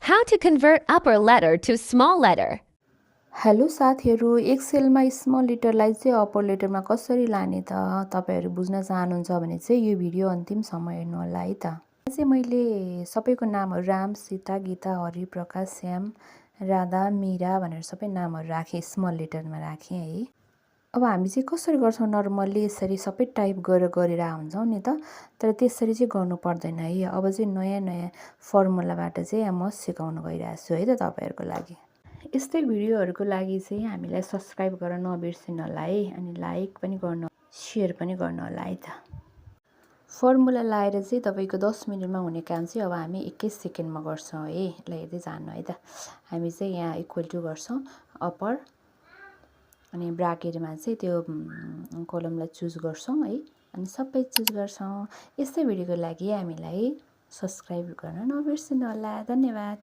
How to convert upper letter to small letter. Hello साथीहरू, एक्सेलमा small लेटरलाई चाहिँ upper लेटरमा कसरी लाने त तपाईँहरू बुझ्न चाहनुहुन्छ भने चाहिँ यो भिडियो अन्तिमसम्म हेर्नु होला है त। यहाँ चाहिँ मैले सबैको नामहरू राम, सीता, गीता, हरि, प्रकाश, श्याम, राधा, मीरा भनेर सबै नामहरू राखेँ, स्मल लेटरमा राखेँ है। अब हामी चाहिँ कसरी गर्छौँ नर्मल्ली यसरी सबै टाइप गरेर हुन्छौँ नि त, तर त्यसरी चाहिँ गर्नु पर्दैन है। अब चाहिँ नयाँ फर्मुलाबाट चाहिँ म सिकाउन गइरहेको छु है त तपाईँहरूको लागि। यस्तै भिडियोहरूको लागि चाहिँ हामीलाई सब्सक्राइब गर्न नबिर्सिनु होला है, अनि लाइक पनि गर्नु, सेयर पनि गर्नु होला है त। फर्मुला लाएर चाहिँ तपाईँको 10 मिनटमा हुने काम चाहिँ अब हामी 21 सेकेन्डमा गर्छौँ है। ल हेर्दै जानु है त। हामी चाहिँ यहाँ इक्वल टु गर्छौँ अप्पर, अनि ब्राकेटमा चाहिँ त्यो कलमलाई चुज गर्छौँ है, अनि सबै चुज गर्छौँ। यस्तै भिडियोको लागि हामीलाई सब्सक्राइब गर्न नबिर्सिनु होला। धन्यवाद।